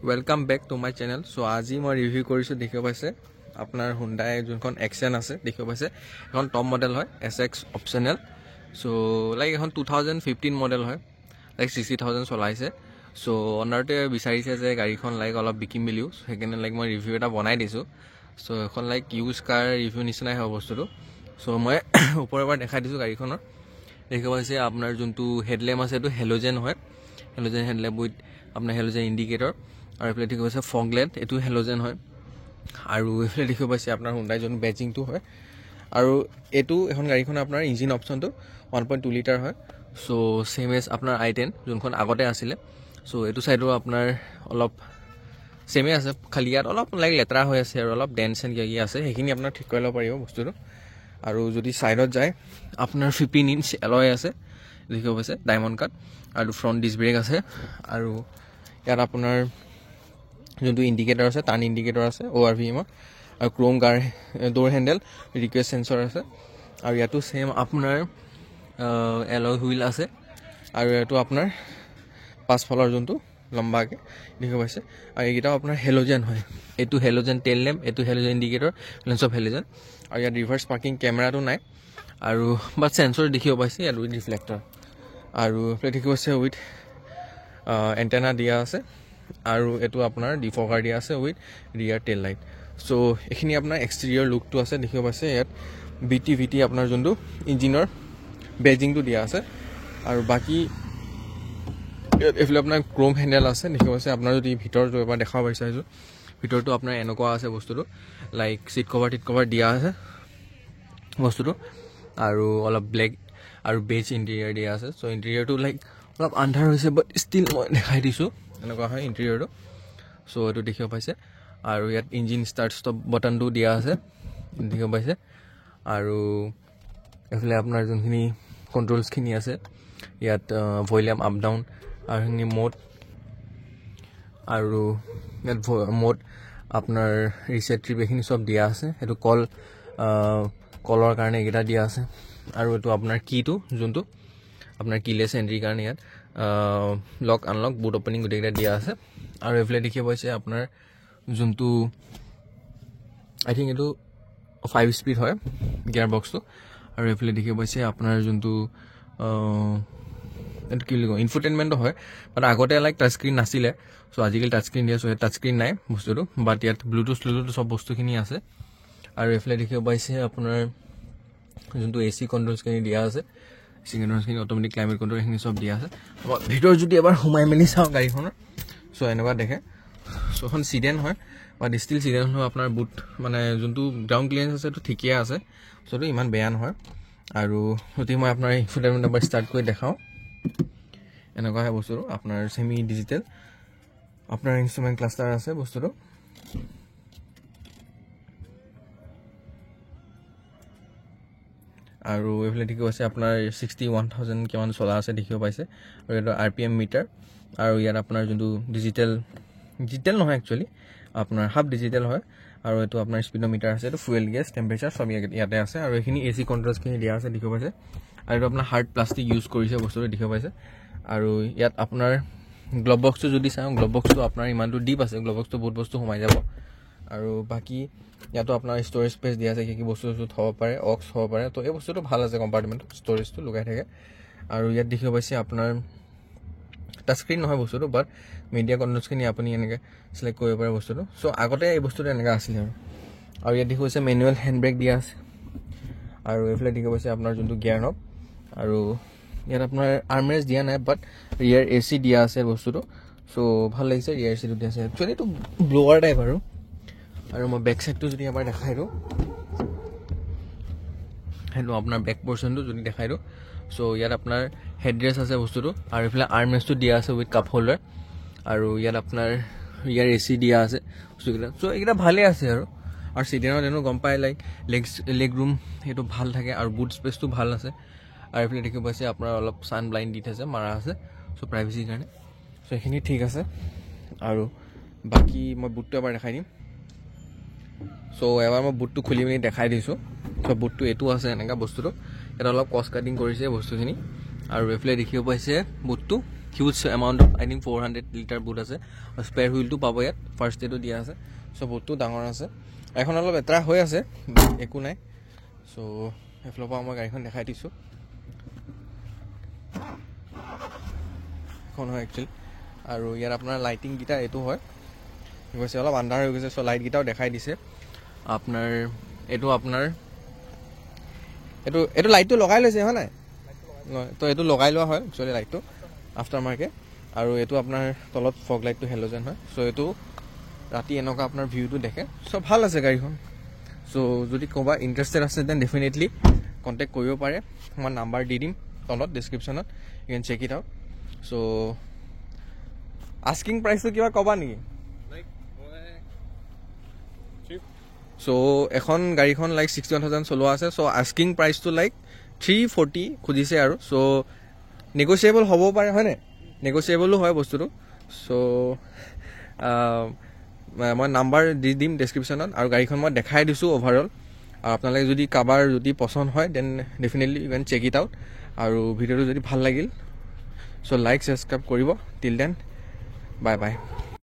Welcome back to my channel. So আজি মই review কৰিছো দেখিব পাইছে আপোনাৰ Hyundai যোনখন Accent আছে দেখিব পাইছে এখন টপ মডেল হয় SX অপচনেল সো লাইক এখন 2015 মডেল হয় লাইক 60000 চলাইছে সো অনাৰতে বিচাৰিছে যে গাড়ীখন লাইক অলপ বিকিম মিলিও সেকেন্ড লাইক মই ৰিভিউ এটা বনাই দিছো সো এখন লাইক ইউজ কাৰ ৰিভিউ নিচিনাই হয় বস্তুটো সো মই ওপৰৰপৰা দেখাই দিছো গাড়ীখনৰ দেখিব পাইছে আপোনাৰ যোনটো হেডল্যাম্প আছে এটো হেলোজেন হয় হেলোজেন হেডল্যাম্প উইথ আপোনাৰ হেলোজেন ইন্ডিকেটৰ আৰু এফালে ঠিক আছে ফগ লাইট এটো হেলোজেন হয় আৰু এফালে দেখিব পাইছে আপোনাৰ Hyundai যোন বেজিংটো হয় আৰু এটো এখন গাড়ীখন আপোনাৰ ইঞ্জিন অপচনটো 1.2 লিটাৰ হয় সো সেম এজ আপোনাৰ i10 যোনখন আগতে আছিল সো এটো সাইডৰ আপোনাৰ অলপ সেমে আছে খালি ইয়াত অলপ লাইক লেতৰা হৈ আছে আৰু অলপ ডেন্স এন্ড কি আছে হেখিনি আপোনাৰ ঠিক কৰি লব পাৰিব বস্তুটো আৰু যদি সাইডত যায় আপোনাৰ 15 ইঞ্চ এলয় আছে দেখিব পাইছে ডায়মণ্ড কাট আৰু ফ্ৰন্ট ডিস্ক ব্ৰেক আছে আৰু ইয়াত আপোনাৰ যোনটো ইন্ডিকেটৰ আছে টাৰ্ন ইন্ডিকেটৰ আছে ORVM আৰু ক্ৰোম গাৰ ডোৰ হ্যান্ডেল ৰিকুৱেষ্ট সেন্সৰ আছে আৰু ইয়াতো সেম আপোনাৰ এলয় হুইল আছে আৰু এটো আপোনাৰ পাছফালৰ যোনটো লম্বাকে দেখিব পাইছে আৰু এইটা আপোনাৰ হেলোজেন হয় এটো হেলোজেন টেল ল্যাম্প এটো হেলোজেন ইন্ডিকেটৰ লেন্স অফ হেলোজেন আৰু ইয়াত ৰিভাৰ্স পাৰ্কিং কেমেৰাটো নাই আৰু বাট সেন্সৰ দেখিব পাইছে আৰু উইথ ৰিফ্লেক্টৰ আৰু দেখিব পাইছে উইথ এন্টেনা দিয়া আছে আৰু এটো আপোনাৰ ডিফগাৰ দিয়া আছে উইথ ৰিয়াৰ টেল লাইট সো এখিনি আপোনাৰ এক্সটেৰিয়ৰ লুকটো আছে দেখিব পাইছে ইয়াত BTVT আপোনাৰ যোনটো ইঞ্জিনৰ বেজিংটো দিয়া আছে আৰু বাকি এফলে আপোনাৰ ক্ৰোম হ্যান্ডেল আছে দেখিব পাইছে আপোনাৰ যদি ভিতৰটো এবাৰ দেখাব বিচাৰিছো ভিতৰটো আপোনাৰ এনেকুৱা আছে বস্তুটো লাইক সিট কভাৰ দিয়া আছে বস্তুটো আৰু অলপ ব্ল্যাক আৰু বেজ ইন্টেৰিয়ৰ দিয়া আছে সো ইন্টেৰিয়ৰটো লাইক অলপ আন্ধাৰ হৈছে বাট ষ্টিল মই দেখাই দিছো এনেকুৱা হয় ইন্টেৰিয়ৰটো সো এটো দেখিব পাইছে আৰু ইয়াত ইঞ্জিন ষ্টাৰ্ট ষ্টপ বাটনটো দিয়া আছে দেখিব পাইছে আৰু এফলে আপোনাৰ যোনখিনি কন্ট্ৰলছ খিনি আছে ইয়াত ভলিউম আপ ডাউন আৰু হিনি মোড আৰু ইয়াত মোড আপোনাৰ ৰিসেট ট্ৰিপ এখিনি সব দিয়া আছে এটো কলৰ কাৰণে এটা দিয়া আছে আৰু এটো আপোনাৰ কিটো যোনটো আপোনাৰ কিলেছ এন্ট্ৰি কাৰণে ইয়াত লক আনলক বুট ওপেনিং গুটেটা দিয়া আছে আৰু এফলে দেখিব পাইছে আপোনাৰ যোনটো আই থিংক এটো 5 স্পীড হয় গিয়াৰ বক্সটো আৰু এফলে দেখিব পাইছে আপোনাৰ যোনটো এটো কি লিখো ইনফোটেইনমেন্ট হয় বাট আগতে লাইক টাচ স্ক্ৰীন নাছিলে সো আজিকালি টাচ স্ক্ৰীন দিয়া সো টাচ স্ক্ৰীন নাই বস্তুটো বাট ইয়াত ব্লুটুথ সব বস্তুখিনি আছে আৰু এফলে দেখিব পাইছে আপোনাৰ যোনটো AC কন্ট্ৰলছ খিনি দিয়া আছে সিগনেলখিনি অটোমেটিক ক্লাইমেট কন্ট্ৰল খিনি সব দিয়া আছে ভিতৰ যদি এবাৰ হুমাই মেলি চাও গাড়ীখনৰ সো এনেকুৱা দেখে সো এখন সিডেন হয় বা ষ্টিল সিডেন হয় আপোনাৰ বুট মানে যোনটো গ্ৰাউন্ড ক্লিয়াৰেন্স আছে তো ঠিকই আছে সোটো ইমান বেয়া নহয় আৰু যদি মই আপোনাৰ ইনফোটেইনমেন্ট নাম্বাৰ স্টাৰ্ট কৰি দেখাও এনেকুৱা হয় বস্তুটো আপোনাৰ সেমি ডিজিটেল আপোনাৰ ইনস্ট্ৰুমেন্ট ক্লাষ্টাৰ আছে বস্তুটো আৰু এফলে ঠিক আছে আপোনাৰ 61000 কিমান চলা আছে দেখিব পাইছে আৰু এটা RPM মিটাৰ আৰু ইয়াত আপোনাৰ যোনটো ডিজিটেল নহয় একচুয়ালি আপোনাৰ হাফ ডিজিটেল হয় আৰু এটো আপোনাৰ স্পিডোমিটাৰ আছে এটো ফুয়েল গেছ টেম্পাৰেচাৰ সব ইয়াতে আছে আৰু এখিনি AC কন্ট্ৰলছ খিনি দিয়া আছে দেখিব পাইছে আৰু এটো আপোনাৰ হাৰ্ড প্লাষ্টিক ইউজ কৰিছে বস্তুটো দেখিব পাইছে আৰু ইয়াত আপোনাৰ গ্লভ বক্সটো যদি চাও গ্লভ বক্সটো আপোনাৰ ইমানটো ডিপ আছে গ্লভ বক্সটো বহুত বস্তু সোমাই যাব আৰু বাকি ইয়াতো আপোনাৰ ষ্টৰেজ স্পেস দিয়া আছে কি বস্তু থব পাৰে অক্স হ'ব পাৰে তো এই বস্তুটো ভাল আছে কম্পাৰ্টমেন্ট ষ্টৰেজটো লগাই থাকে আৰু ইয়াত দেখিব পাইছে আপোনাৰ টাচ স্ক্ৰীন নহয় বস্তুটো বাট মিডিয়া কন্ট্ৰলছ খিনি আপুনি এনেকে সিলেক্ট কৰিব পাৰে বস্তুটো সো আগতে এই বস্তুটো এনেকা আছিল আৰু ইয়াত দেখিব পাইছে ম্যানুৱেল হ্যান্ড ব্ৰেক দিয়া আছে আৰু এফলে দেখিব পাইছে আপোনাৰ যোনটো গিয়াৰ নব আৰু ইয়াত আপোনাৰ আৰ্মৰেষ্ট দিয়া নাই বাট ৰিয়াৰ AC দিয়া আছে বস্তুটো সো ভাল লাগিছে ৰিয়াৰ AC টো দিয়া আছে একচুয়ালি তো ব্লোৱাৰ টাইপ আৰু মই বেক সাইডটো যদি এবাৰ দেখাই দিও হেলো আপোনাৰ বেক পৰ্চনটো যদি দেখাই দিও সো ইয়াত আপোনাৰ হেডৰেষ্ট আছে বস্তুটো আৰু এফালে আৰ্মৰেষ্টটো দিয়া আছে উইথ কাপ হোল্ডাৰ আৰু ইয়াত আপোনাৰ ৰিয়াৰ AC দিয়া আছে সো এইটা ভালে আছে আৰু সিডেনৰ দেনো গম পাই লাইক লেগ ৰুম হেটো ভাল থাকে আৰু বুট স্পেসটো ভাল আছে আৰু এফালে দেখিব পাইছে আপোনাৰ অলপ সান ব্লাইন্ড দি থৈছে মাৰা আছে সো প্ৰাইভেচিৰ কাৰণে সো এখিনি ঠিক আছে আৰু বাকি মই বুটটো এবাৰ দেখাই দিম সো এবাৰ মই বুটটো খুলি মেলি দেখাই দিছো সো বুটটো এটো আছে এনেকা বস্তুটো এটা অলপ কষ্ট কাটিং কৰিছে বস্তুখিনি আৰু এফলে দেখিব পাইছে বুটটো huge amount of I think 400 litre boot আছে আৰু স্পেয়াৰ হুইলটো পাব ইয়াত ফাৰ্ষ্ট ডেটো দিয়া আছে চ' বুটটো ডাঙৰ আছে এখন অলপ লেতেৰা হৈ আছে একো নাই চ' এইফালৰ পৰা মই গাড়ীখন দেখাই দিছোঁ এখন হয় একচুৱেলি আৰু ইয়াত আপোনাৰ লাইটিংকেইটা এইটো হয় গৈছে অলপ আন্ধাৰ হৈ গৈছে চ' লাইটকেইটাও দেখাই দিছে আপোনাৰ এইটো আপোনাৰ এইটো লাইটটো লগাই লৈছে হয় নাই তো এইটো লগাই লোৱা হয় একচুৱেলি লাইটটো আফটাৰ মাৰ্কেট আৰু এইটো আপোনাৰ তলত ফগ লাইটটো হেল'জেন হয় চ' এইটো ৰাতি এনেকুৱা আপোনাৰ ভিউটো দেখে চ' ভাল আছে গাড়ীখন চ' যদি ক'ৰবাত ইণ্টাৰেষ্টেড আছে দেন ডেফিনেটলি কণ্টেক্ট কৰিব পাৰে মই নাম্বাৰ দি দিম তলত ডিছক্ৰিপশ্যনত you can check it out so' asking প্ৰাইচটো কিবা ক'বা নেকি চ' এখন গাড়ীখন লাইক 61,000 চলোৱা আছে চ' আস্কিং প্ৰাইচটো লাইক 340 খুজিছে আৰু চ' নেগচিয়েবল হ'বও পাৰে হয়নে নেগচিয়েবলো হয় বস্তুটো চ' মই নাম্বাৰ দি দিম ডেছক্ৰিপশ্যনত আৰু গাড়ীখন মই দেখাই দিছোঁ অভাৰঅল আৰু আপোনালোকে যদি কাৰোবাৰ যদি পচন্দ হয় then definitely you can check it out আৰু ভিডিঅ'টো যদি ভাল লাগিল চ' লাইক ছাবস্ক্ৰাইব কৰিব টিল দেন বাই বাই